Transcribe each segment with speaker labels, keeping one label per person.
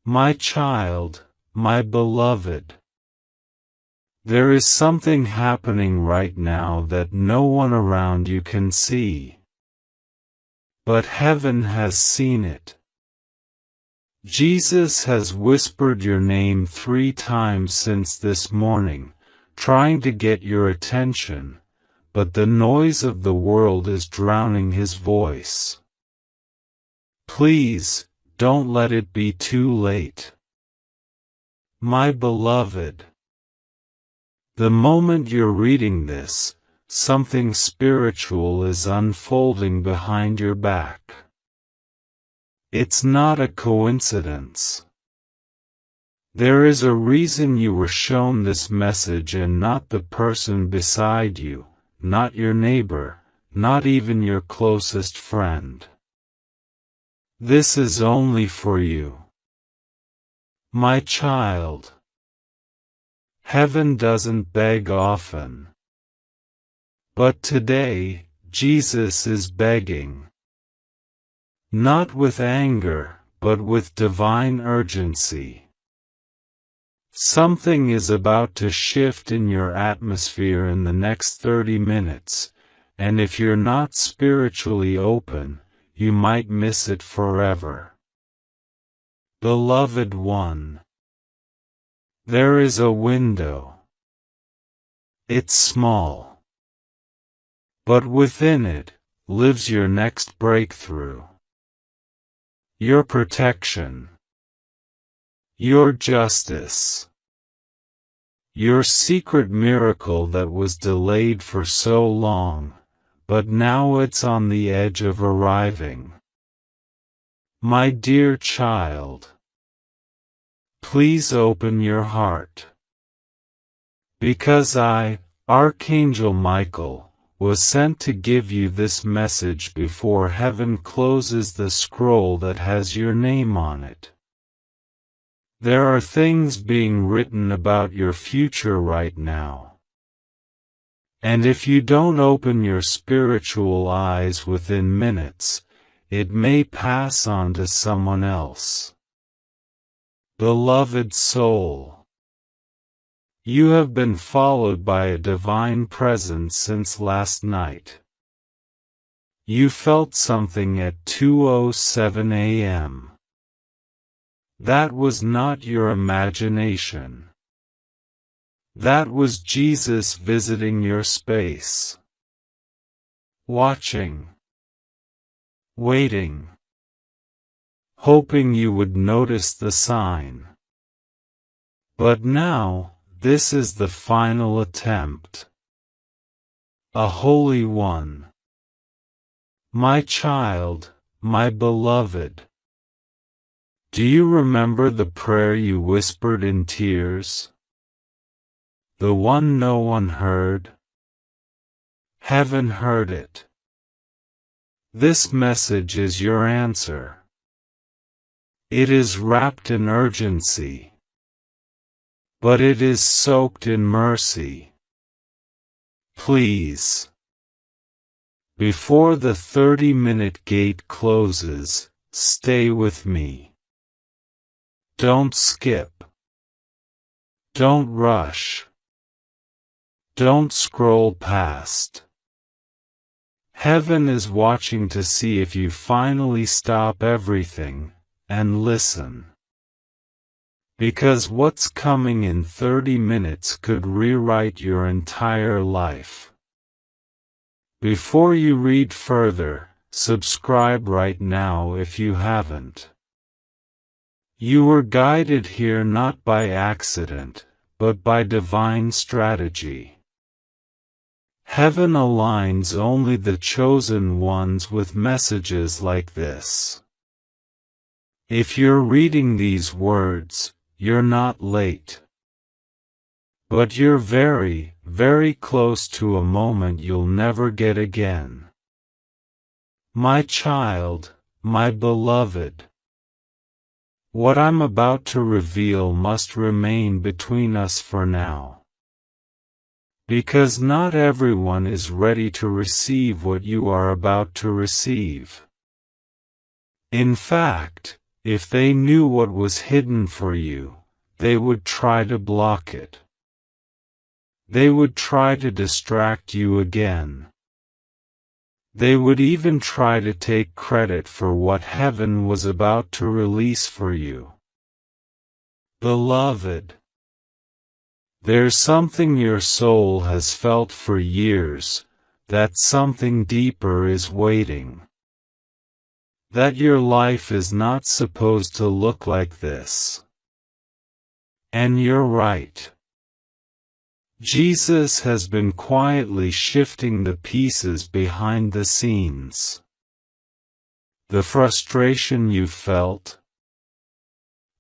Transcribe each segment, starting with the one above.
Speaker 1: My child, my beloved. There is something happening right now that no one around you can see. But heaven has seen it. Jesus has whispered your name 3 times since this morning, trying to get your attention, but the noise of the world is drowning his voice. Please, don't let it be too late. My beloved. The moment you're reading this, something spiritual is unfolding behind your back. It's not a coincidence. There is a reason you were shown this message and not the person beside you, not your neighbor, not even your closest friend. This is only for you. My child. Heaven doesn't beg often. But today, Jesus is begging. Not with anger, but with divine urgency. Something is about to shift in your atmosphere in the next 30 minutes, and if you're not spiritually open, you might miss it forever. Beloved one. There is a window. It's small. But within it, lives your next breakthrough. Your protection. Your justice. Your secret miracle that was delayed for so long, but now it's on the edge of arriving. My dear child. Please open your heart. Because I, Archangel Michael, was sent to give you this message before heaven closes the scroll that has your name on it. There are things being written about your future right now. And if you don't open your spiritual eyes within minutes, it may pass on to someone else. Beloved soul. You have been followed by a divine presence since last night. You felt something at 2:07 a.m. That was not your imagination. That was Jesus visiting your space. Watching. Waiting. Hoping you would notice the sign. But now, this is the final attempt. A holy one. My child, my beloved. Do you remember the prayer you whispered in tears? The one no one heard? Heaven heard it. This message is your answer. It is wrapped in urgency. But it is soaked in mercy. Please. Before the 30-minute gate closes, stay with me. Don't skip. Don't rush. Don't scroll past. Heaven is watching to see if you finally stop everything and listen. Because what's coming in 30 minutes could rewrite your entire life. Before you read further, subscribe right now if you haven't. You were guided here not by accident, but by divine strategy. Heaven aligns only the chosen ones with messages like this. If you're reading these words, you're not late. But you're very, very close to a moment you'll never get again. My child, my beloved. What I'm about to reveal must remain between us for now. Because not everyone is ready to receive what you are about to receive. In fact, If they knew what was hidden for you, they would try to block it. They would try to distract you again. They would even try to take credit for what heaven was about to release for you. Beloved, there's something your soul has felt for years, that something deeper is waiting. That your life is not supposed to look like this. And you're right. Jesus has been quietly shifting the pieces behind the scenes. The frustration you felt,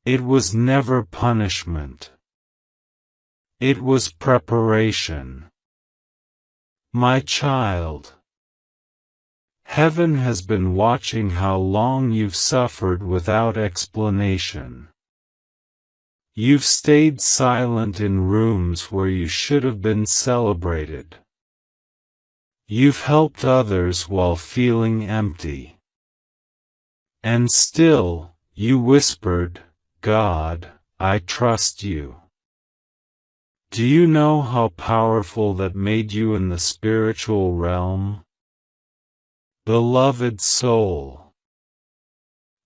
Speaker 1: it was never punishment. It was preparation. My child, heaven has been watching how long you've suffered without explanation. You've stayed silent in rooms where you should have been celebrated. You've helped others while feeling empty. And still, you whispered, "God, I trust you." Do you know how powerful that made you in the spiritual realm? Beloved soul,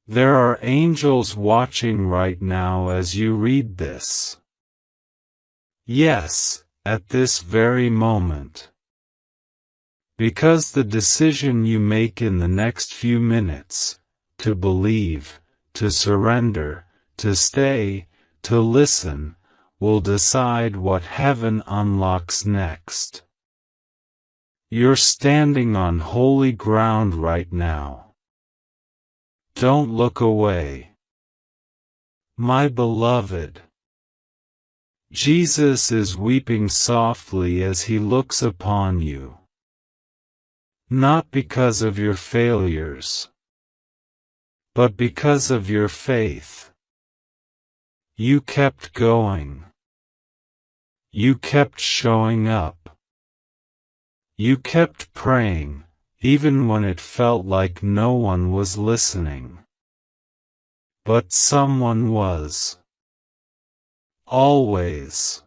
Speaker 1: there are angels watching right now as you read this. Yes, at this very moment. Because the decision you make in the next few minutes, to believe, to surrender, to stay, to listen, will decide what heaven unlocks next. You're standing on holy ground right now. Don't look away. My beloved, Jesus is weeping softly as he looks upon you. Not because of your failures, but because of your faith. You kept going. You kept showing up. You kept praying, even when it felt like no one was listening. But someone was. Always.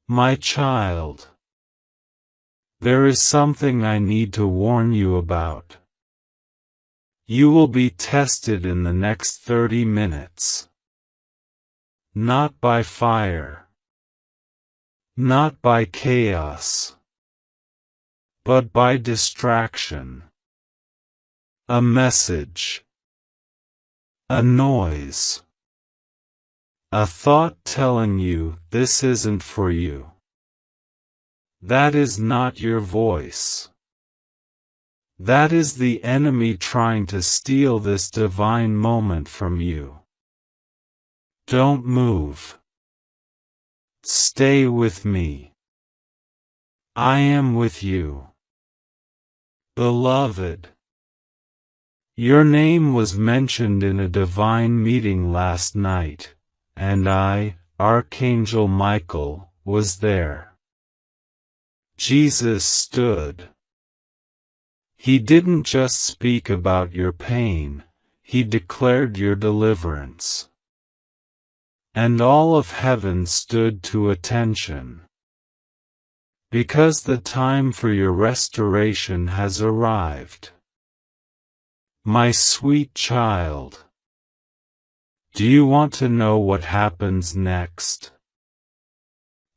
Speaker 1: My child, there is something I need to warn you about. You will be tested in the next 30 minutes. Not by fire. Not by chaos. But by distraction. A message. A noise. A thought telling you this isn't for you. That is not your voice. That is the enemy trying to steal this divine moment from you. Don't move. Stay with me. I am with you. Beloved, your name was mentioned in a divine meeting last night, and I, Archangel Michael, was there. Jesus stood. He didn't just speak about your pain, he declared your deliverance. And all of heaven stood to attention. Because the time for your restoration has arrived. My sweet child, do you want to know what happens next?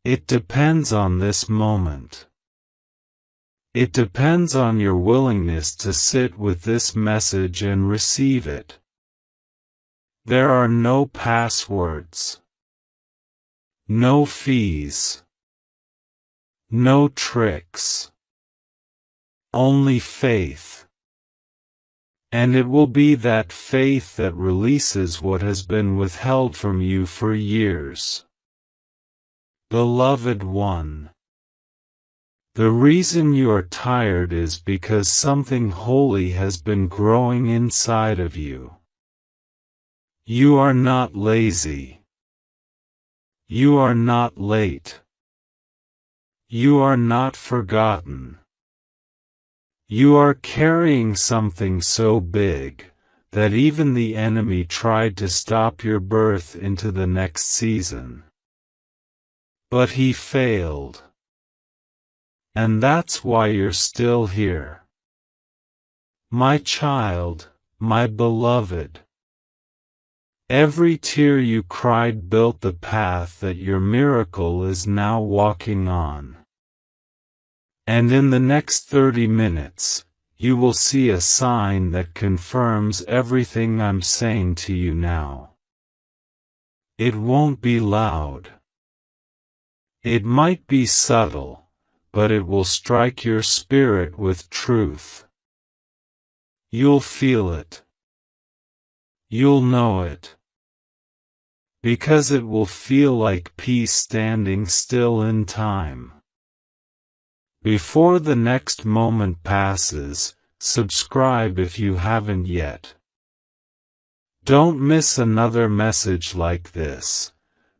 Speaker 1: It depends on this moment. It depends on your willingness to sit with this message and receive it. There are no passwords. No fees. No tricks. Only faith. And it will be that faith that releases what has been withheld from you for years. Beloved one, the reason you are tired is because something holy has been growing inside of you. You are not lazy. You are not late. You are not forgotten. You are carrying something so big, that even the enemy tried to stop your birth into the next season. But he failed. And that's why you're still here. My child, my beloved. Every tear you cried built the path that your miracle is now walking on. And in the next 30 minutes, you will see a sign that confirms everything I'm saying to you now. It won't be loud. It might be subtle, but it will strike your spirit with truth. You'll feel it. You'll know it. Because it will feel like peace standing still in time. Before the next moment passes, subscribe if you haven't yet. Don't miss another message like this,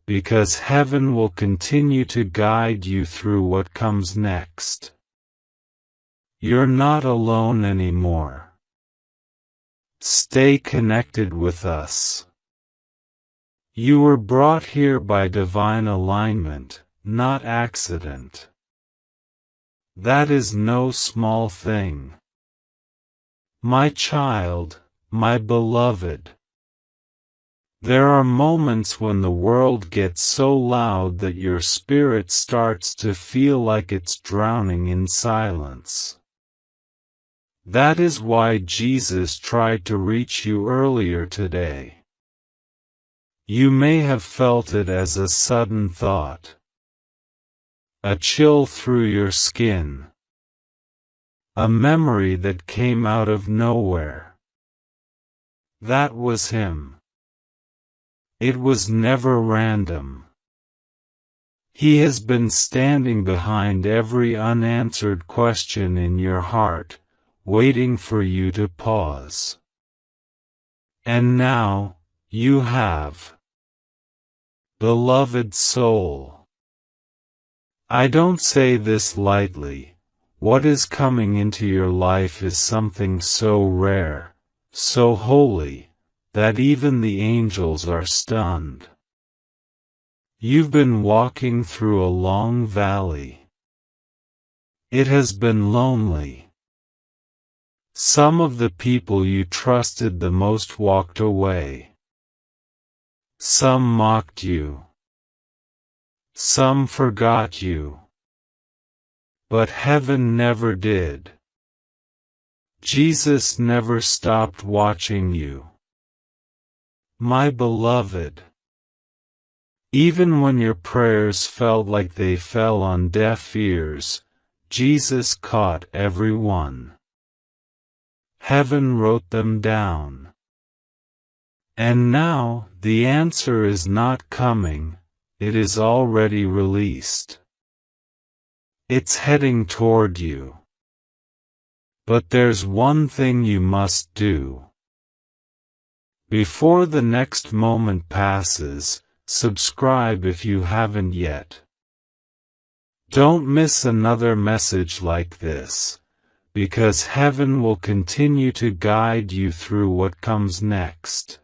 Speaker 1: because heaven will continue to guide you through what comes next. You're not alone anymore. Stay connected with us. You were brought here by divine alignment, not accident. That is no small thing. My child, my beloved. There are moments when the world gets so loud that your spirit starts to feel like it's drowning in silence. That is why Jesus tried to reach you earlier today. You may have felt it as a sudden thought. A chill through your skin. A memory that came out of nowhere. That was him. It was never random. He has been standing behind every unanswered question in your heart, waiting for you to pause. And now, you have. Beloved soul. I don't say this lightly. What is coming into your life is something so rare, so holy, that even the angels are stunned. You've been walking through a long valley. It has been lonely. Some of the people you trusted the most walked away. Some mocked you. Some forgot you. But heaven never did. Jesus never stopped watching you. My beloved. Even when your prayers felt like they fell on deaf ears, Jesus caught every one. Heaven wrote them down. And now, the answer is not coming, it is already released. It's heading toward you. But there's one thing you must do. Before the next moment passes, subscribe if you haven't yet. Don't miss another message like this, because heaven will continue to guide you through what comes next.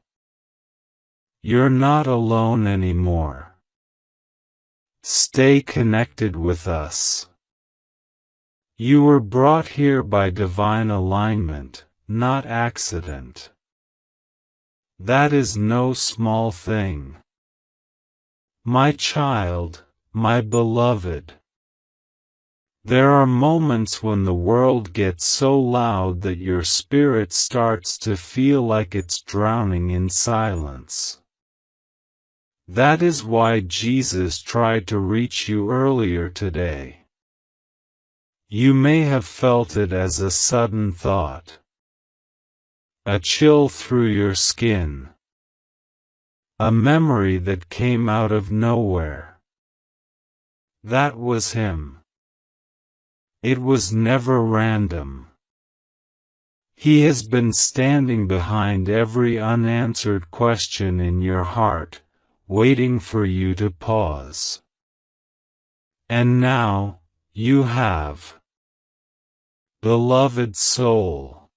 Speaker 1: You're not alone anymore. Stay connected with us. You were brought here by divine alignment, not accident. That is no small thing. My child, my beloved. There are moments when the world gets so loud that your spirit starts to feel like it's drowning in silence. That is why Jesus tried to reach you earlier today. You may have felt it as a sudden thought. A chill through your skin. A memory that came out of nowhere. That was him. It was never random. He has been standing behind every unanswered question in your heart, waiting for you to pause. And now, you have. Beloved soul.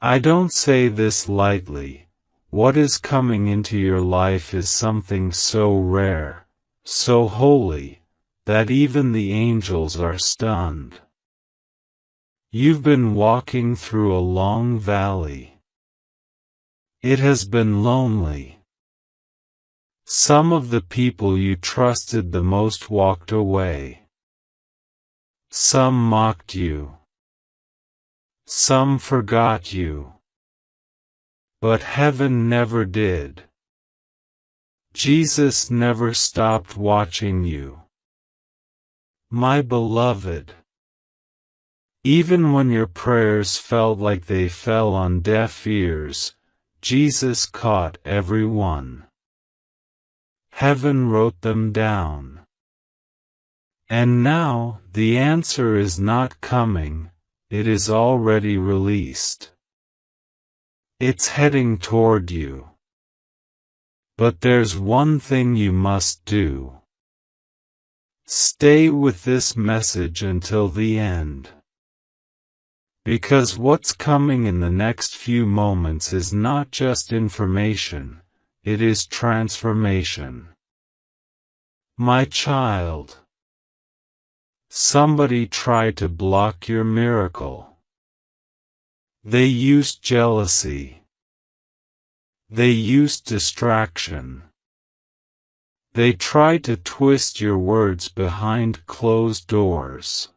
Speaker 1: I don't say this lightly. What is coming into your life is something so rare, so holy, that even the angels are stunned. You've been walking through a long valley. It has been lonely. Some of the people you trusted the most walked away. Some mocked you. Some forgot you. But heaven never did. Jesus never stopped watching you. My beloved. Even when your prayers felt like they fell on deaf ears, Jesus caught every one. Heaven wrote them down. And now, the answer is not coming, it is already released. It's heading toward you. But there's one thing you must do. Stay with this message until the end. Because what's coming in the next few moments is not just information, it is transformation. My child. Somebody tried to block your miracle. They used jealousy. They used distraction. They tried to twist your words behind closed doors.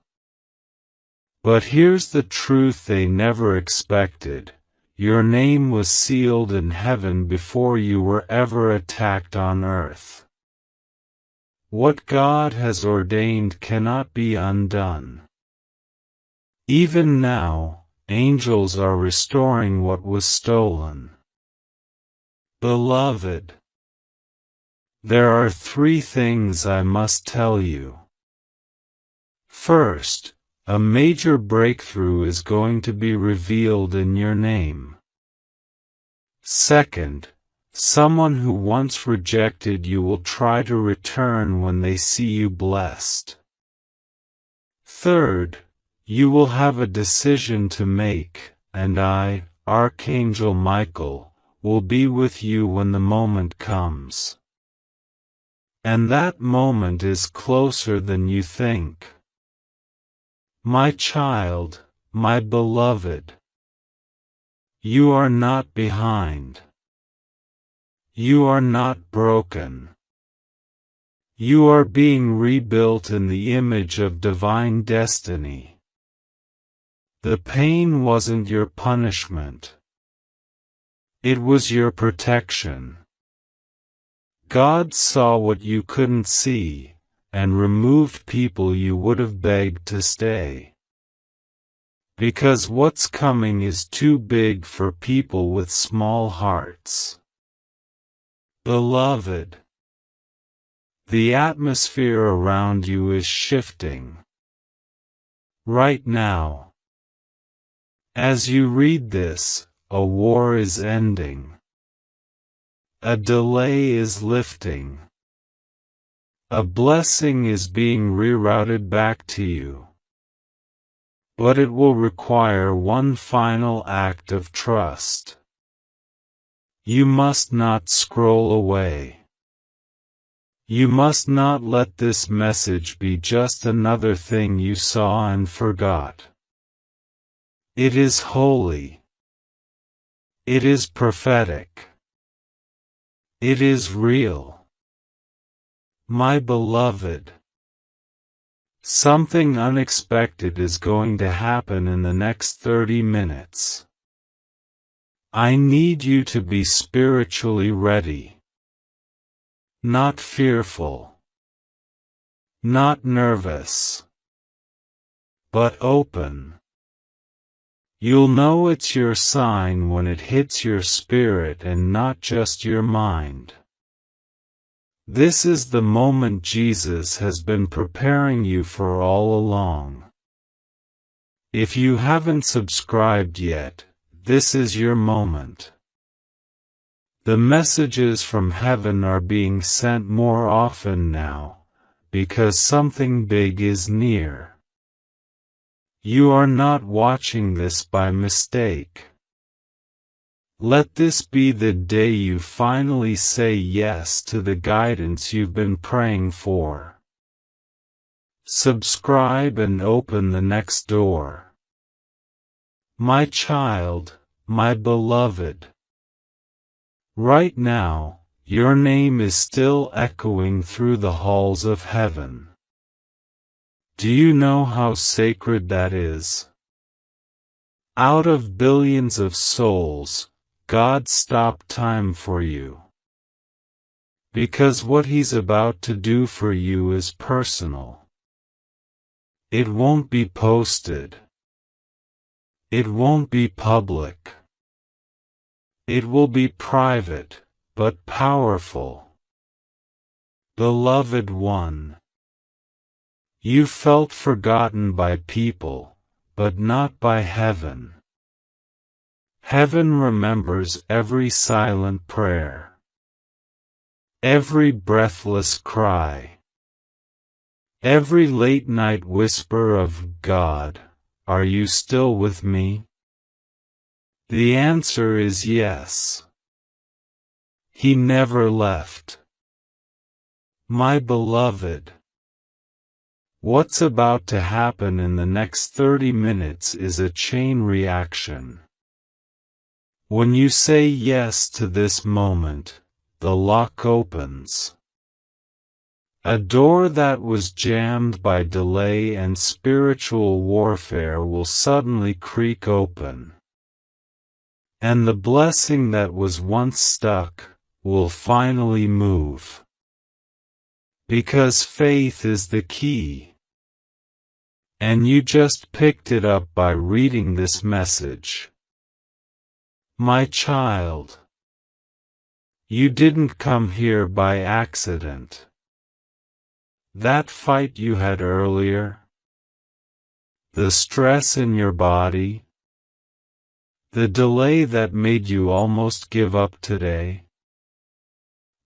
Speaker 1: But here's the truth they never expected. Your name was sealed in heaven before you were ever attacked on earth. What God has ordained cannot be undone. Even now, angels are restoring what was stolen. Beloved, there are 3 things I must tell you. First, a major breakthrough is going to be revealed in your name. Second, someone who once rejected you will try to return when they see you blessed. Third, you will have a decision to make, and I, Archangel Michael, will be with you when the moment comes. And that moment is closer than you think. My child, my beloved, you are not behind. You are not broken. You are being rebuilt in the image of divine destiny. The pain wasn't your punishment. It was your protection. God saw what you couldn't see, and removed people you would have begged to stay. Because what's coming is too big for people with small hearts. Beloved, the atmosphere around you is shifting. Right now. As you read this, a war is ending. A delay is lifting. A blessing is being rerouted back to you. But it will require one final act of trust. You must not scroll away. You must not let this message be just another thing you saw and forgot. It is holy. It is prophetic. It is real. My beloved, something unexpected is going to happen in the next 30 minutes. I need you to be spiritually ready. Not fearful. Not nervous. But open. You'll know it's your sign when it hits your spirit and not just your mind. This is the moment Jesus has been preparing you for all along. If you haven't subscribed yet, this is your moment. The messages from heaven are being sent more often now, because something big is near. You are not watching this by mistake. Let this be the day you finally say yes to the guidance you've been praying for. Subscribe and open the next door. My child, my beloved. Right now, your name is still echoing through the halls of heaven. Do you know how sacred that is? Out of billions of souls, God stopped time for you. Because what He's about to do for you is personal. It won't be posted. It won't be public. It will be private, but powerful. Beloved one, you felt forgotten by people, but not by heaven. Heaven remembers every silent prayer, every breathless cry, every late-night whisper of God, are you still with me? The answer is yes. He never left. My beloved, what's about to happen in the next 30 minutes is a chain reaction. When you say yes to this moment, the lock opens. A door that was jammed by delay and spiritual warfare will suddenly creak open. And the blessing that was once stuck will finally move. Because faith is the key. And you just picked it up by reading this message. My child, you didn't come here by accident. That fight you had earlier, the stress in your body, the delay that made you almost give up today,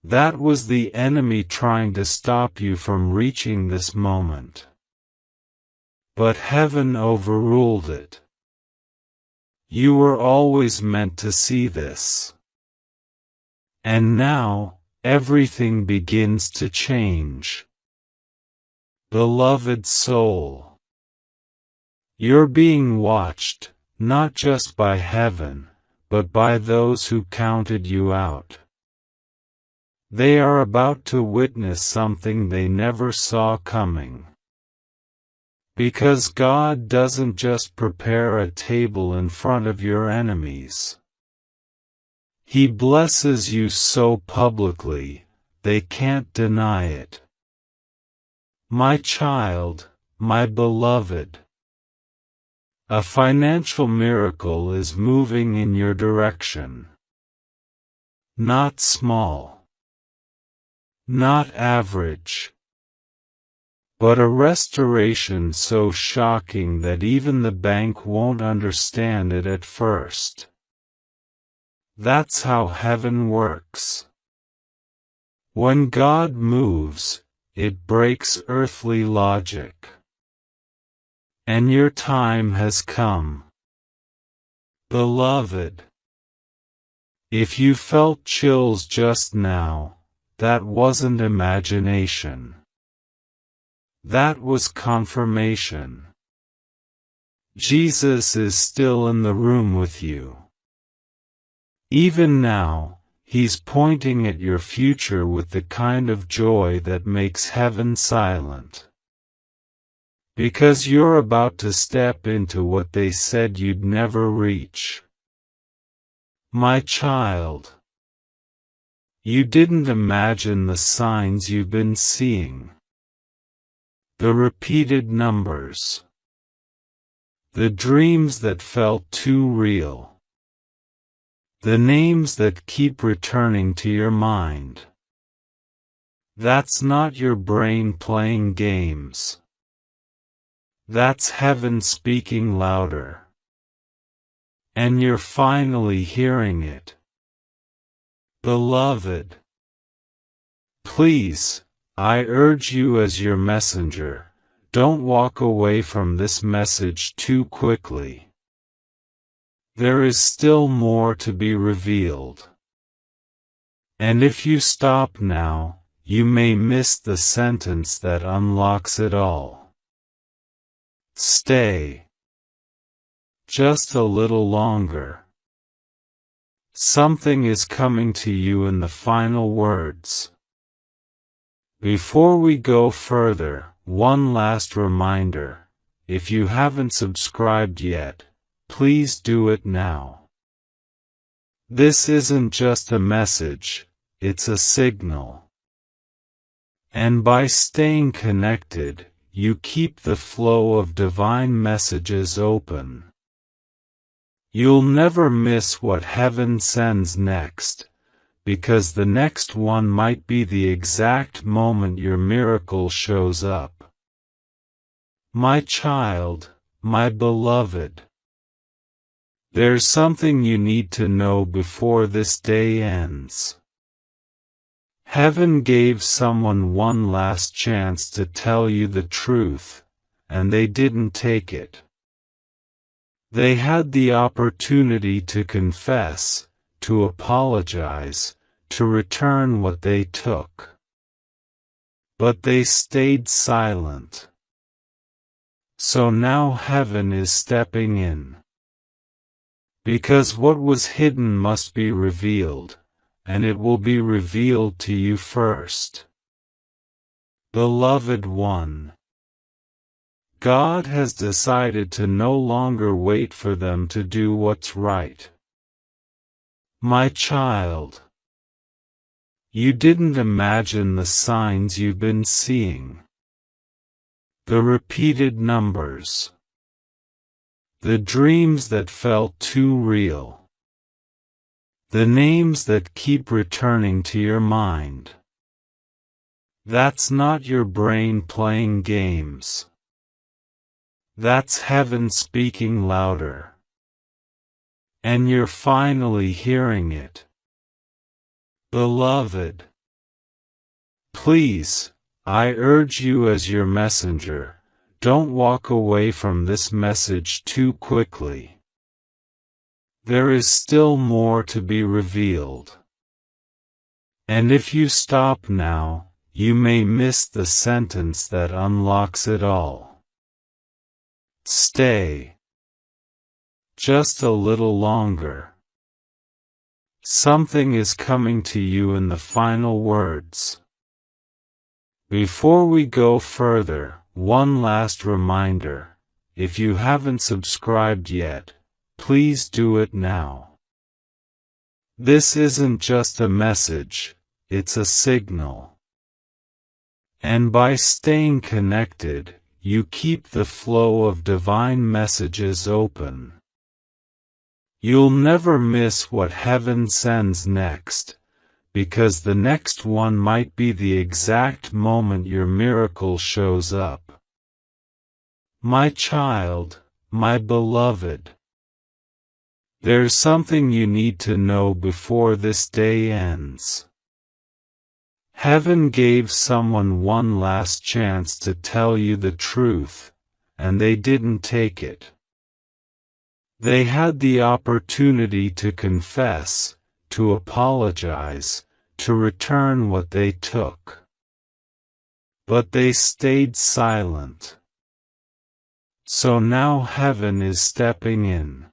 Speaker 1: that was the enemy trying to stop you from reaching this moment. But heaven overruled it. You were always meant to see this. And now, everything begins to change. Beloved soul, you're being watched, not just by heaven, but by those who counted you out. They are about to witness something they never saw coming. Because God doesn't just prepare a table in front of your enemies. He blesses you so publicly, they can't deny it. My child, my beloved. A financial miracle is moving in your direction. Not small. Not average. But a restoration so shocking that even the bank won't understand it at first. That's how heaven works. When God moves, it breaks earthly logic. And your time has come. Beloved, if you felt chills just now, that wasn't imagination. That was confirmation. Jesus is still in the room with you. Even now, He's pointing at your future with the kind of joy that makes heaven silent. Because you're about to step into what they said you'd never reach. My child, you didn't imagine the signs you've been seeing. The repeated numbers. The dreams that felt too real. The names that keep returning to your mind. That's not your brain playing games. That's heaven speaking louder. And you're finally hearing it. Beloved, please, I urge you as your messenger, don't walk away from this message too quickly. There is still more to be revealed. And if you stop now, you may miss the sentence that unlocks it all. Stay. Just a little longer. Something is coming to you in the final words. Before we go further, one last reminder. If you haven't subscribed yet, please do it now. This isn't just a message, it's a signal. And by staying connected, you keep the flow of divine messages open. You'll never miss what heaven sends next, because the next one might be the exact moment your miracle shows up. My child, my beloved, there's something you need to know before this day ends. Heaven gave someone one last chance to tell you the truth, and they didn't take it. They had the opportunity to confess, to apologize, to return what they took. But they stayed silent. So now heaven is stepping in. Because what was hidden must be revealed, and it will be revealed to you first. Beloved one, God has decided to no longer wait for them to do what's right. My child, you didn't imagine the signs you've been seeing. The repeated numbers. The dreams that felt too real. The names that keep returning to your mind. That's not your brain playing games. That's heaven speaking louder. And you're finally hearing it. Beloved, please, I urge you as your messenger, don't walk away from this message too quickly. There is still more to be revealed. And if you stop now, you may miss the sentence that unlocks it all. Stay. Just a little longer. Something is coming to you in the final words. Before we go further, one last reminder. If you haven't subscribed yet, please do it now. This isn't just a message, it's a signal. And by staying connected, you keep the flow of divine messages open. You'll never miss what heaven sends next, because the next one might be the exact moment your miracle shows up. My child, my beloved, there's something you need to know before this day ends. Heaven gave someone one last chance to tell you the truth, and they didn't take it. They had the opportunity to confess, to apologize, to return what they took. But they stayed silent. So now heaven is stepping in.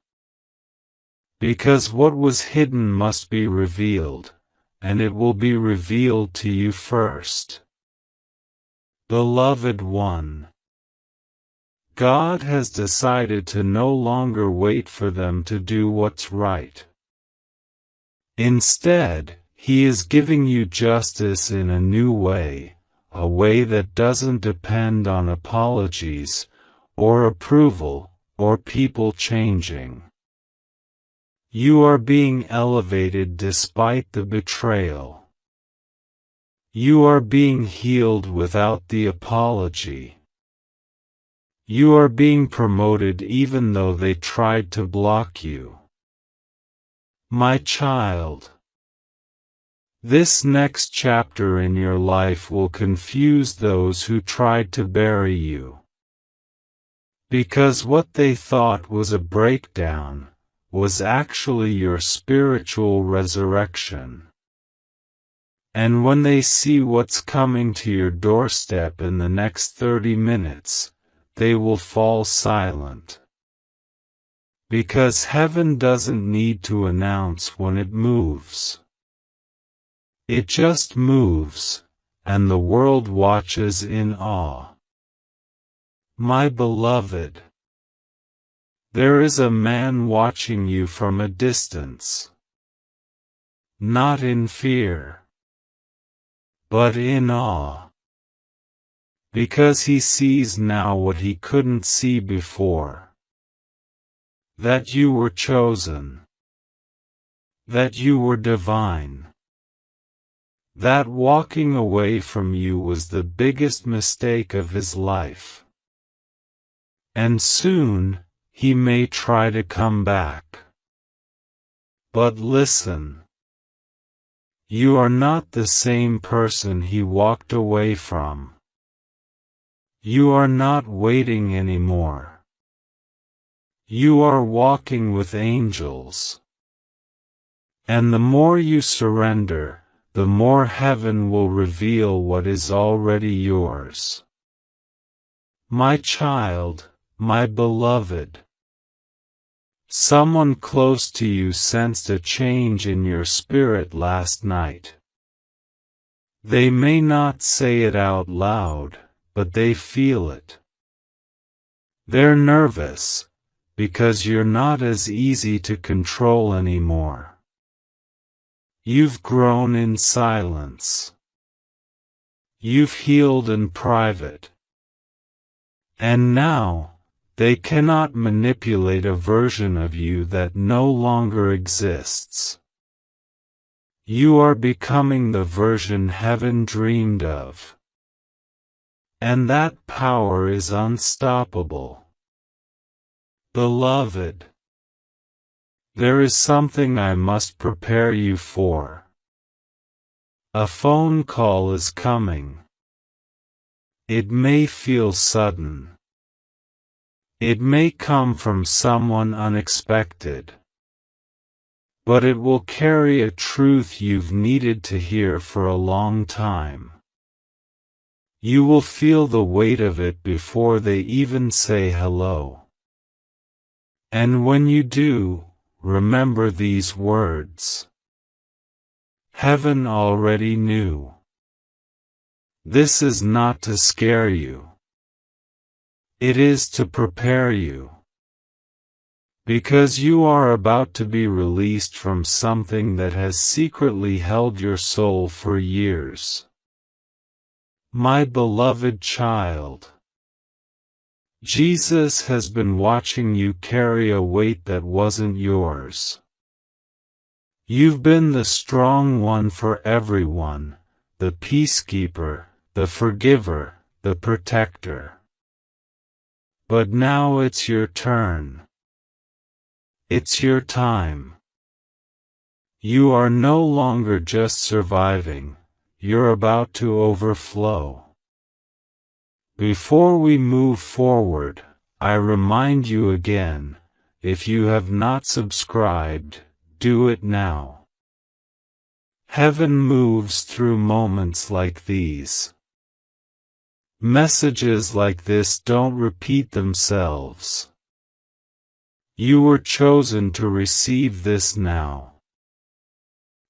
Speaker 1: Because what was hidden must be revealed, and it will be revealed to you first. Beloved one, God has decided to no longer wait for them to do what's right. Instead, He is giving you justice in a new way, a way that doesn't depend on apologies, or approval, or people changing. You are being elevated despite the betrayal. You are being healed without the apology. You are being promoted even though they tried to block you. My child, this next chapter in your life will confuse those who tried to bury you. Because what they thought was a breakdown, was actually your spiritual resurrection. And when they see what's coming to your doorstep in the next 30 minutes, they will fall silent. Because heaven doesn't need to announce when it moves. It just moves, and the world watches in awe. My beloved, there is a man watching you from a distance. Not in fear, but in awe. Because he sees now what he couldn't see before. That you were chosen. That you were divine. That walking away from you was the biggest mistake of his life. And soon, he may try to come back. But listen. You are not the same person he walked away from. You are not waiting anymore. You are walking with angels. And the more you surrender, the more heaven will reveal what is already yours. My child, my beloved. Someone close to you sensed a change in your spirit last night. They may not say it out loud, but they feel it. They're nervous, because you're not as easy to control anymore. You've grown in silence. You've healed in private. And now, they cannot manipulate a version of you that no longer exists. You are becoming the version heaven dreamed of. And that power is unstoppable. Beloved, there is something I must prepare you for. A phone call is coming. It may feel sudden. It may come from someone unexpected. But it will carry a truth you've needed to hear for a long time. You will feel the weight of it before they even say hello. And when you do, remember these words. Heaven already knew. This is not to scare you. It is to prepare you. Because you are about to be released from something that has secretly held your soul for years. My beloved child, Jesus has been watching you carry a weight that wasn't yours. You've been the strong one for everyone, the peacekeeper, the forgiver, the protector. But now it's your turn. It's your time. You are no longer just surviving, you're about to overflow. Before we move forward, I remind you again, if you have not subscribed, do it now. Heaven moves through moments like these. Messages like this don't repeat themselves. You were chosen to receive this now.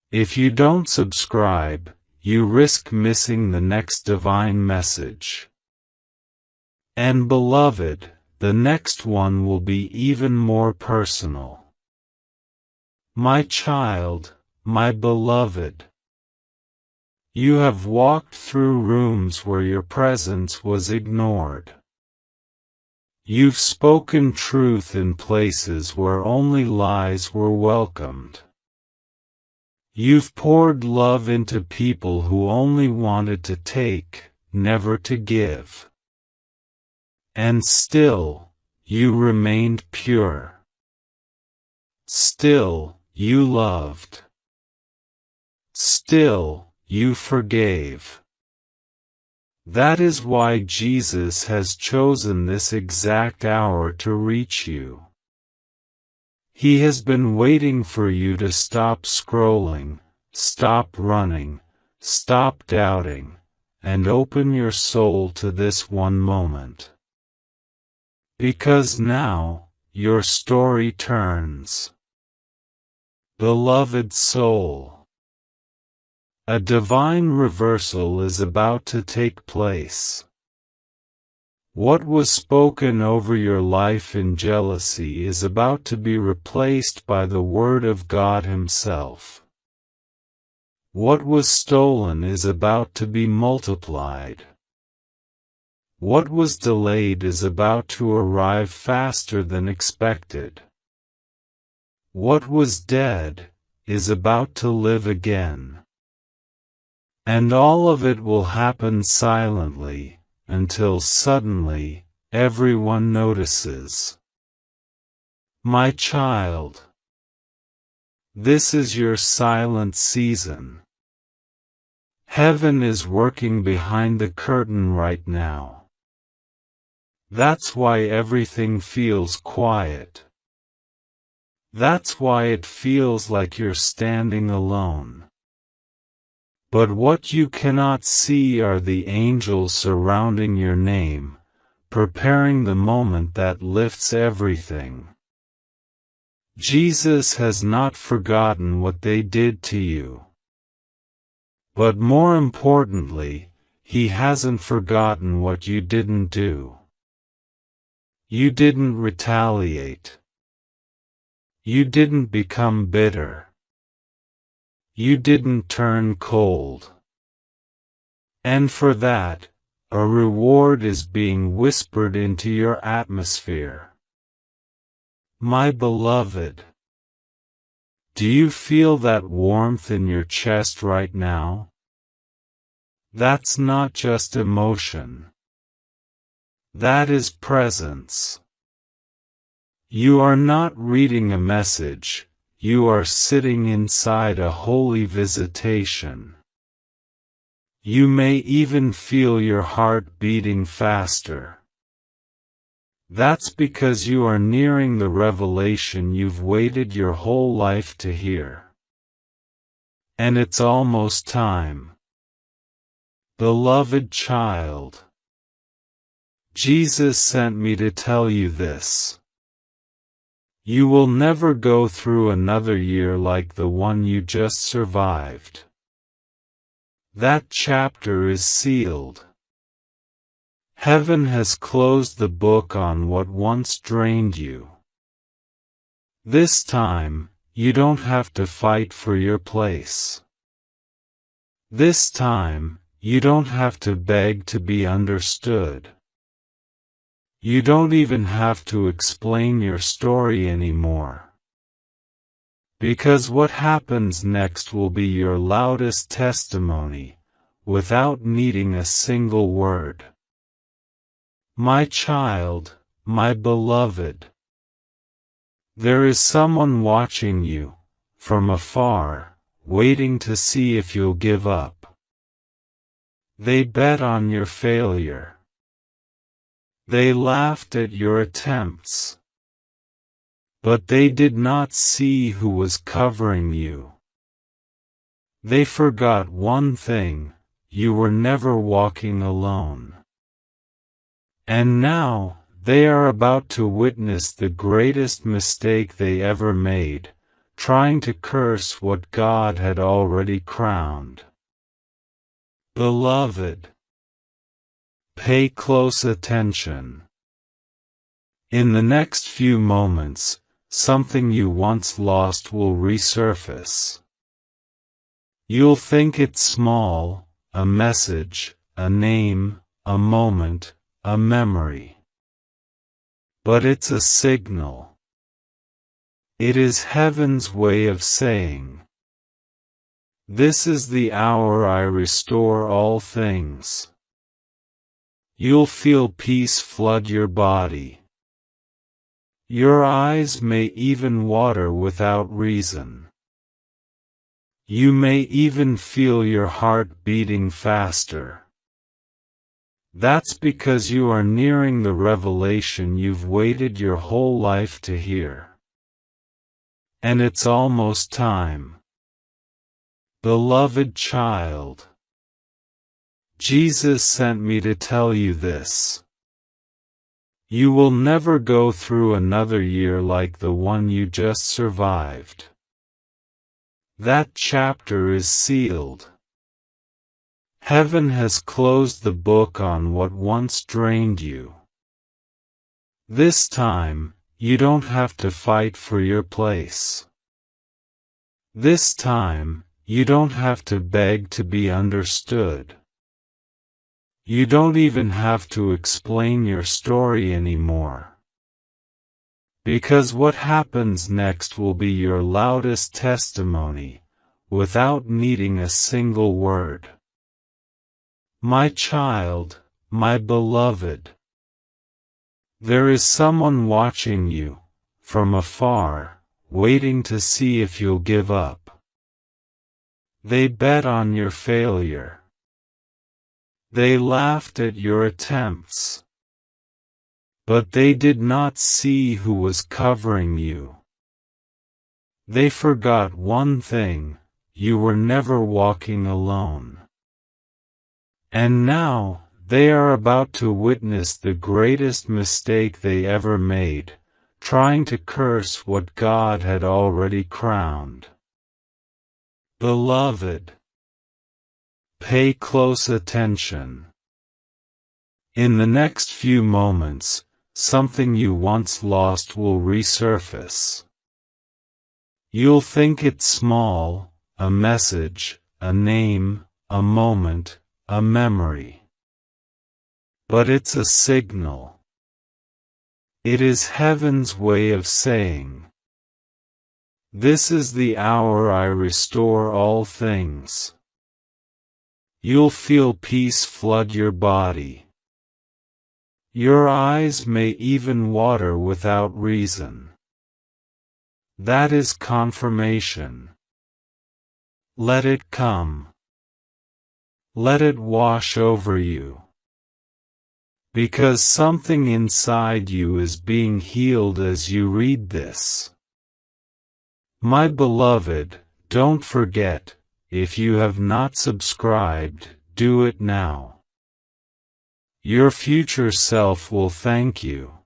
Speaker 1: If you don't subscribe, you risk missing the next divine message. And beloved, the next one will be even more personal. My child, my beloved. You have walked through rooms where your presence was ignored. You've spoken truth in places where only lies were welcomed. You've poured love into people who only wanted to take, never to give. And still, you remained pure. Still, you loved. Still, you forgave. That is why Jesus has chosen this exact hour to reach you. He has been waiting for you to stop scrolling, stop running, stop doubting, and open your soul to this one moment. Because now, your story turns. Beloved soul, a divine reversal is about to take place. What was spoken over your life in jealousy is about to be replaced by the Word of God Himself. What was stolen is about to be multiplied. What was delayed is about to arrive faster than expected. What was dead is about to live again. And all of it will happen silently, until suddenly, everyone notices. My child, this is your silent season. Heaven is working behind the curtain right now. That's why everything feels quiet. That's why it feels like you're standing alone. But what you cannot see are the angels surrounding your name, preparing the moment that lifts everything. Jesus has not forgotten what they did to you. But more importantly, He hasn't forgotten what you didn't do. You didn't retaliate. You didn't become bitter. You didn't turn cold. And for that, a reward is being whispered into your atmosphere. My beloved, do you feel that warmth in your chest right now? That's not just emotion. That is presence. You are not reading a message, you are sitting inside a holy visitation. You may even feel your heart beating faster. That's because you are nearing the revelation you've waited your whole life to hear. And it's almost time. Beloved child, Jesus sent me to tell you this. You will never go through another year like the one you just survived. That chapter is sealed. Heaven has closed the book on what once drained you. This time, you don't have to fight for your place. This time, you don't have to beg to be understood. You don't even have to explain your story anymore. Because what happens next will be your loudest testimony, without needing a single word. My child, my beloved. There is someone watching you, from afar, waiting to see if you'll give up. They bet on your failure. They laughed at your attempts. But they did not see who was covering you. They forgot one thing: you were never walking alone. And now, they are about to witness the greatest mistake they ever made, trying to curse what God had already crowned. Beloved, pay close attention. In the next few moments, something you once lost will resurface. You'll think it's small, a message, a name, a moment, a memory. But it's a signal. It is heaven's way of saying, "This is the hour I restore all things." You'll feel peace flood your body. Your eyes may even water without reason. You may even feel your heart beating faster. That's because you are nearing the revelation you've waited your whole life to hear. And it's almost time. Beloved child, Jesus sent me to tell you this. You will never go through another year like the one you just survived. That chapter is sealed. Heaven has closed the book on what once drained you. This time, you don't have to fight for your place. This time, you don't have to beg to be understood. You don't even have to explain your story anymore. Because what happens next will be your loudest testimony, without needing a single word. My child, my beloved. There is someone watching you, from afar, waiting to see if you'll give up. They bet on your failure. They laughed at your attempts. But they did not see who was covering you. They forgot one thing: you were never walking alone. And now, they are about to witness the greatest mistake they ever made, trying to curse what God had already crowned. Beloved, pay close attention. In the next few moments, something you once lost will resurface. You'll think it's small, a message, a name, a moment, a memory. But it's a signal. It is heaven's way of saying, "This is the hour I restore all things." You'll feel peace flood your body. Your eyes may even water without reason. That is confirmation. Let it come. Let it wash over you. Because something inside you is being healed as you read this. My beloved, don't forget, if you have not subscribed, do it now. Your future self will thank you.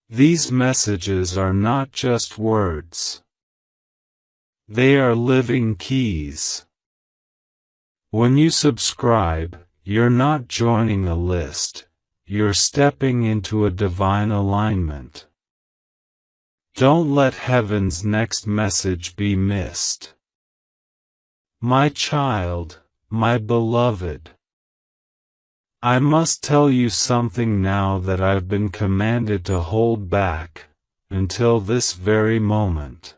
Speaker 1: These messages are not just words. They are living keys. When you subscribe, you're not joining a list, you're stepping into a divine alignment. Don't let heaven's next message be missed. My child, my beloved. I must tell you something now that I've been commanded to hold back, until this very moment.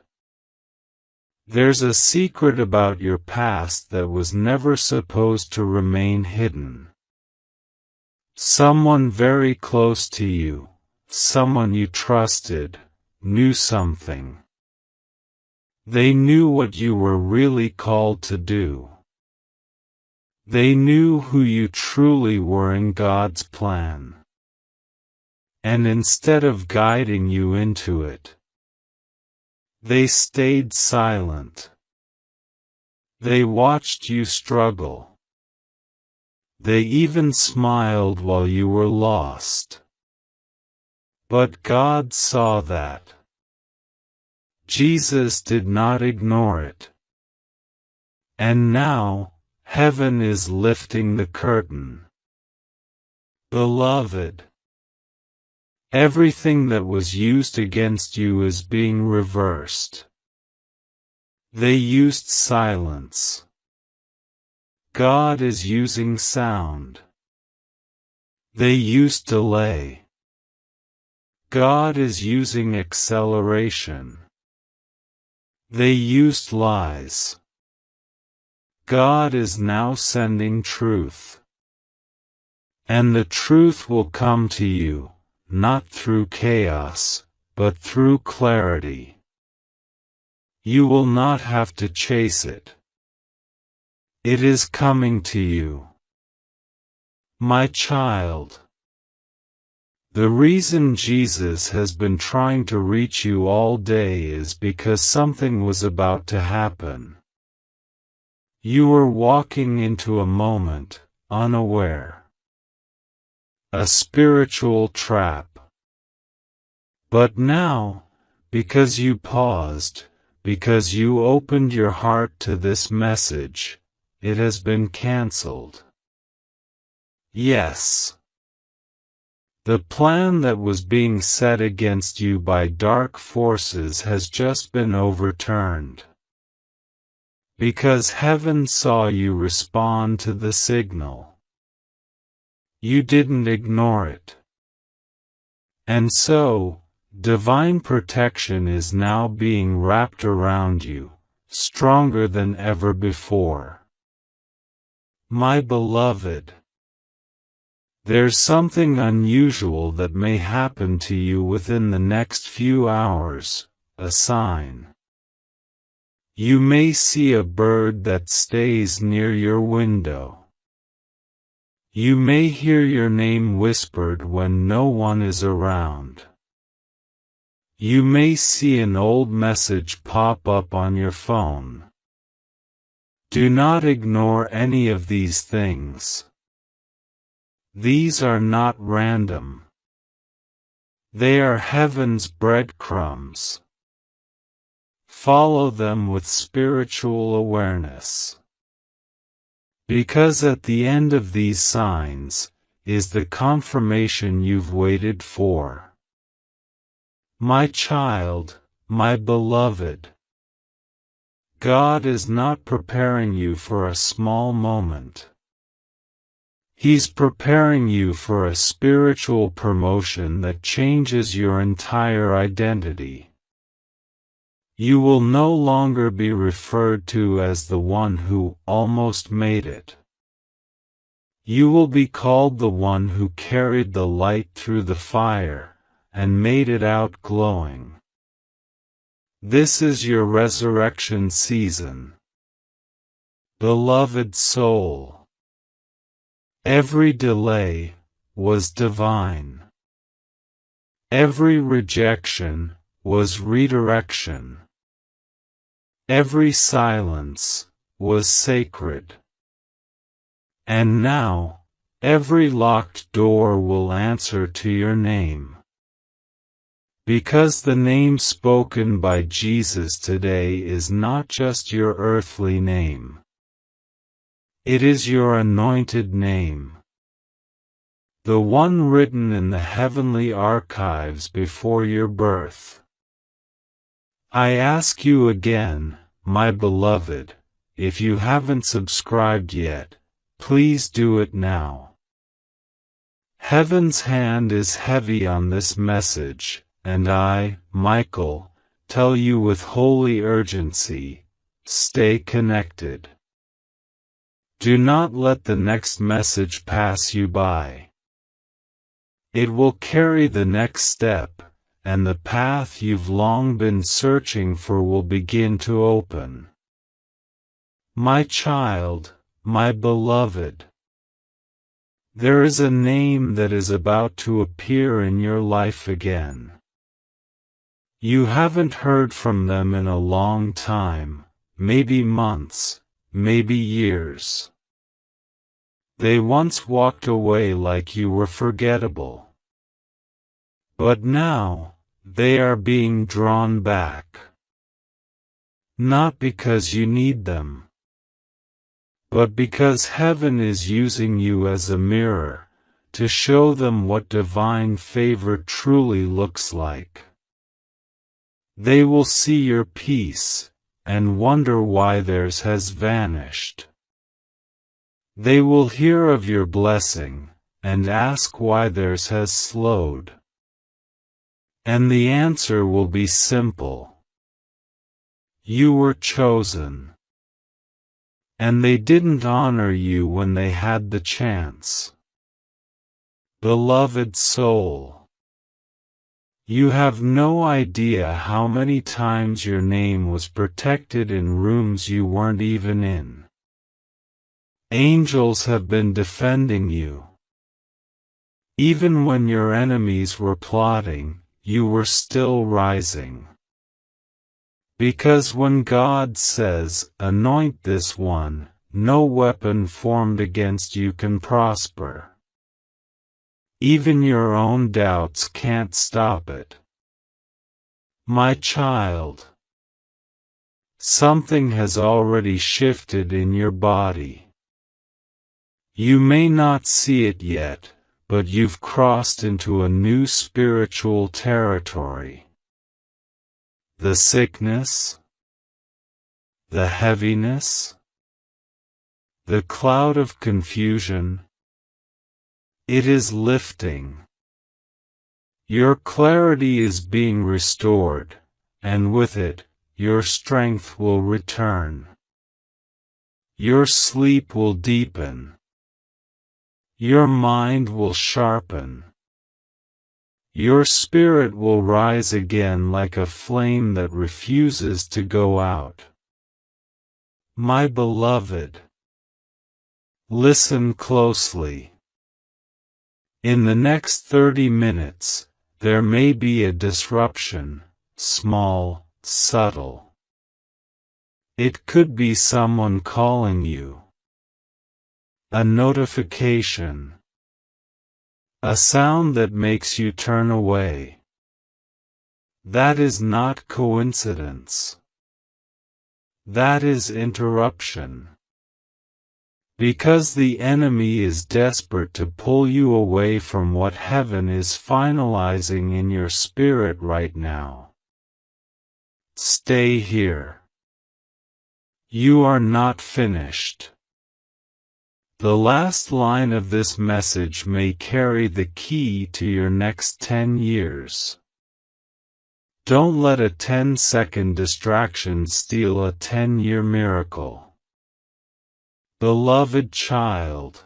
Speaker 1: There's a secret about your past that was never supposed to remain hidden. Someone very close to you, someone you trusted, knew something. They knew what you were really called to do. They knew who you truly were in God's plan. And instead of guiding you into it, they stayed silent. They watched you struggle. They even smiled while you were lost. But God saw that. Jesus did not ignore it. And now, heaven is lifting the curtain. Beloved, everything that was used against you is being reversed. They used silence. God is using sound. They used delay. God is using acceleration. They used lies. God is now sending truth. And the truth will come to you, not through chaos, but through clarity. You will not have to chase it. It is coming to you. My child. The reason Jesus has been trying to reach you all day is because something was about to happen. You were walking into a moment, unaware. A spiritual trap. But now, because you paused, because you opened your heart to this message, it has been cancelled. Yes. The plan that was being set against you by dark forces has just been overturned. Because heaven saw you respond to the signal. You didn't ignore it. And so, divine protection is now being wrapped around you, stronger than ever before. My beloved, there's something unusual that may happen to you within the next few hours, a sign. You may see a bird that stays near your window. You may hear your name whispered when no one is around. You may see an old message pop up on your phone. Do not ignore any of these things. These are not random. They are heaven's breadcrumbs. Follow them with spiritual awareness. Because at the end of these signs, is the confirmation you've waited for. My child, my beloved, God is not preparing you for a small moment. He's preparing you for a spiritual promotion that changes your entire identity. You will no longer be referred to as the one who almost made it. You will be called the one who carried the light through the fire, and made it out glowing. This is your resurrection season. Beloved soul. Every delay was divine. Every rejection was redirection. Every silence was sacred. And now, every locked door will answer to your name. Because the name spoken by Jesus today is not just your earthly name. It is your anointed name. The one written in the heavenly archives before your birth. I ask you again, my beloved, if you haven't subscribed yet, please do it now. Heaven's hand is heavy on this message, and I, Michael, tell you with holy urgency, stay connected. Do not let the next message pass you by. It will carry the next step, and the path you've long been searching for will begin to open. My child, my beloved, there is a name that is about to appear in your life again. You haven't heard from them in a long time, maybe months, maybe years. They once walked away like you were forgettable. But now, they are being drawn back. Not because you need them, but because heaven is using you as a mirror, to show them what divine favor truly looks like. They will see your peace, and wonder why theirs has vanished. They will hear of your blessing, and ask why theirs has slowed. And the answer will be simple. You were chosen. And they didn't honor you when they had the chance. Beloved soul. You have no idea how many times your name was protected in rooms you weren't even in. Angels have been defending you. Even when your enemies were plotting, you were still rising. Because when God says, "Anoint this one," no weapon formed against you can prosper. Even your own doubts can't stop it. My child, something has already shifted in your body. You may not see it yet, but you've crossed into a new spiritual territory. The sickness, the heaviness, the cloud of confusion, it is lifting. Your clarity is being restored, and with it, your strength will return. Your sleep will deepen. Your mind will sharpen. Your spirit will rise again like a flame that refuses to go out. My beloved, listen closely. In the next 30 minutes, there may be a disruption, small, subtle. It could be someone calling you, a notification, a sound that makes you turn away. That is not coincidence. That is interruption. Because the enemy is desperate to pull you away from what heaven is finalizing in your spirit right now. Stay here. You are not finished. The last line of this message may carry the key to your next 10 years. Don't let a 10-second distraction steal a 10-year miracle. Beloved child,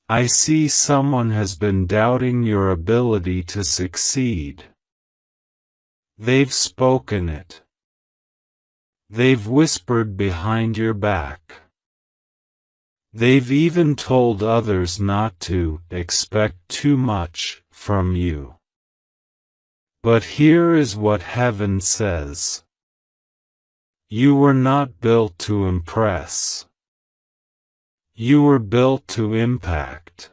Speaker 1: I see someone has been doubting your ability to succeed. They've spoken it. They've whispered behind your back. They've even told others not to expect too much from you. But here is what heaven says. You were not built to impress. You were built to impact.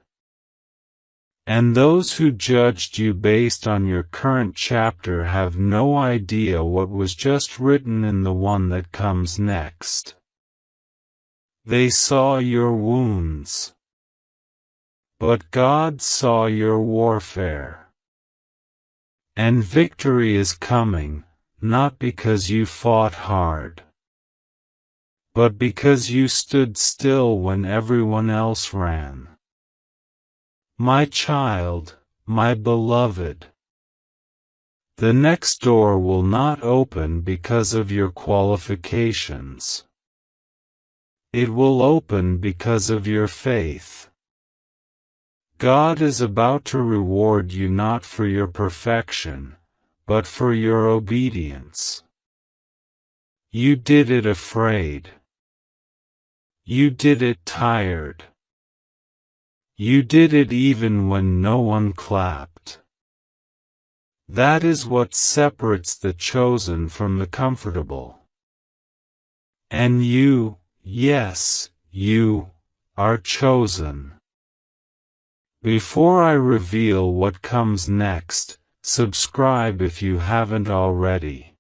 Speaker 1: And those who judged you based on your current chapter have no idea what was just written in the one that comes next. They saw your wounds. But God saw your warfare. And victory is coming, not because you fought hard, but because you stood still when everyone else ran. My child, my beloved, the next door will not open because of your qualifications. It will open because of your faith. God is about to reward you not for your perfection, but for your obedience. You did it afraid. You did it tired. You did it even when no one clapped. That is what separates the chosen from the comfortable. And you, yes, you, are chosen. Before I reveal what comes next, subscribe if you haven't already.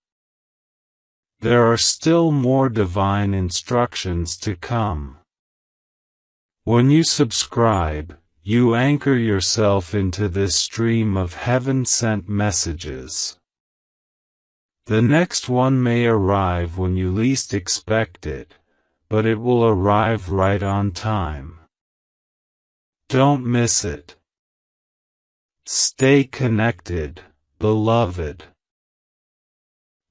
Speaker 1: There are still more divine instructions to come. When you subscribe, you anchor yourself into this stream of heaven-sent messages. The next one may arrive when you least expect it, but it will arrive right on time. Don't miss it. Stay connected, beloved.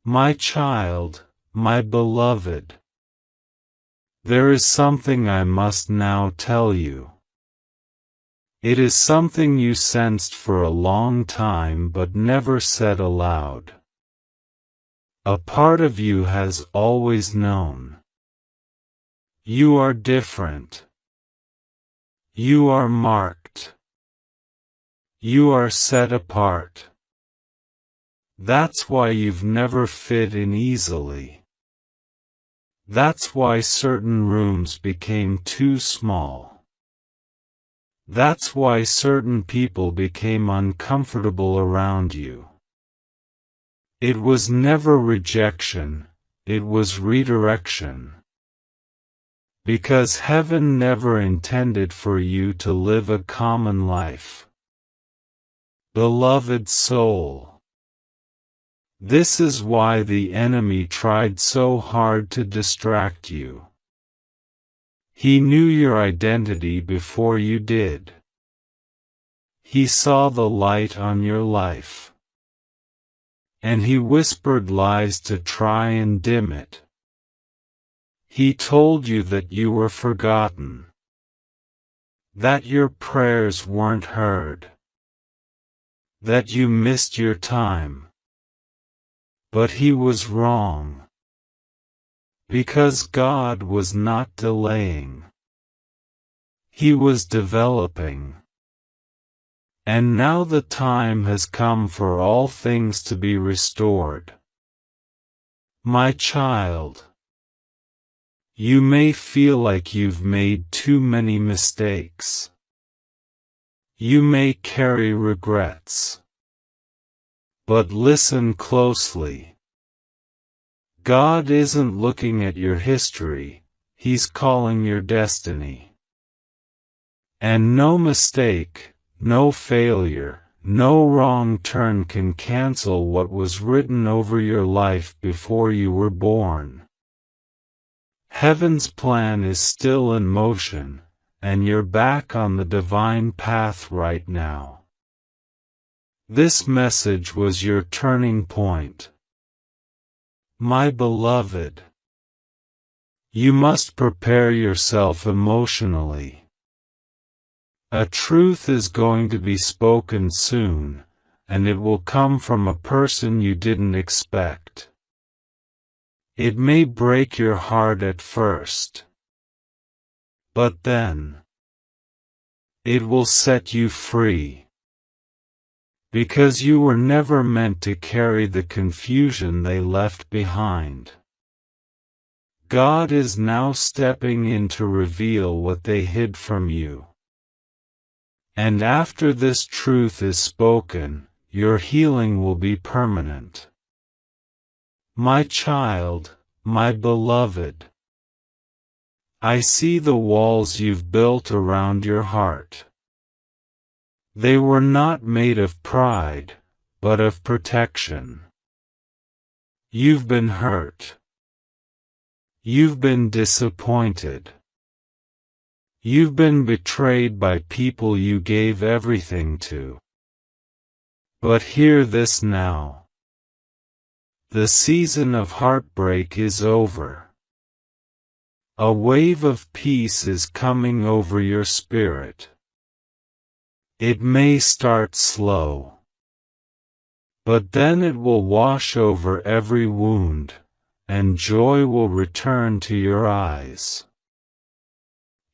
Speaker 1: My child, my beloved. There is something I must now tell you. It is something you sensed for a long time but never said aloud. A part of you has always known. You are different. You are marked. You are set apart. That's why you've never fit in easily. That's why certain rooms became too small. That's why certain people became uncomfortable around you. It was never rejection, it was redirection. Because heaven never intended for you to live a common life. Beloved soul. This is why the enemy tried so hard to distract you. He knew your identity before you did. He saw the light on your life. And he whispered lies to try and dim it. He told you that you were forgotten. That your prayers weren't heard. That you missed your time. But he was wrong. Because God was not delaying. He was developing. And now the time has come for all things to be restored. My child. You may feel like you've made too many mistakes. You may carry regrets. But listen closely. God isn't looking at your history, He's calling your destiny. And no mistake, no failure, no wrong turn can cancel what was written over your life before you were born. Heaven's plan is still in motion, and you're back on the divine path right now. This message was your turning point. My beloved, you must prepare yourself emotionally. A truth is going to be spoken soon, and it will come from a person you didn't expect. It may break your heart at first. But then, it will set you free. Because you were never meant to carry the confusion they left behind. God is now stepping in to reveal what they hid from you. And after this truth is spoken, your healing will be permanent. My child, my beloved. I see the walls you've built around your heart. They were not made of pride, but of protection. You've been hurt. You've been disappointed. You've been betrayed by people you gave everything to. But hear this now. The season of heartbreak is over. A wave of peace is coming over your spirit. It may start slow. But then it will wash over every wound, and joy will return to your eyes.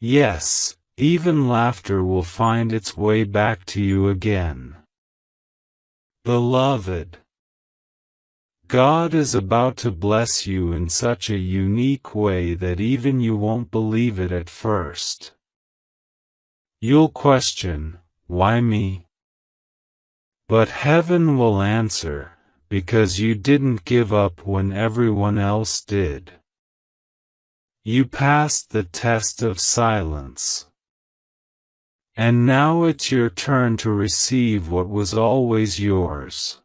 Speaker 1: Yes, even laughter will find its way back to you again. Beloved, God is about to bless you in such a unique way that even you won't believe it at first. You'll question, why me? But heaven will answer, because you didn't give up when everyone else did. You passed the test of silence. And now it's your turn to receive what was always yours.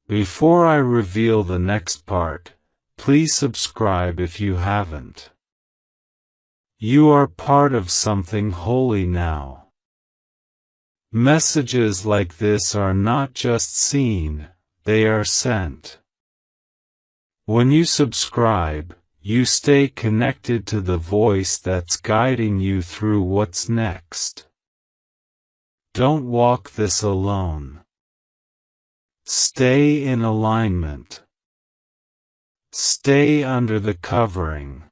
Speaker 1: Before I reveal the next part, please subscribe if you haven't. You are part of something holy now. Messages like this are not just seen, they are sent. When you subscribe, you stay connected to the voice that's guiding you through what's next. Don't walk this alone. Stay in alignment. Stay under the covering.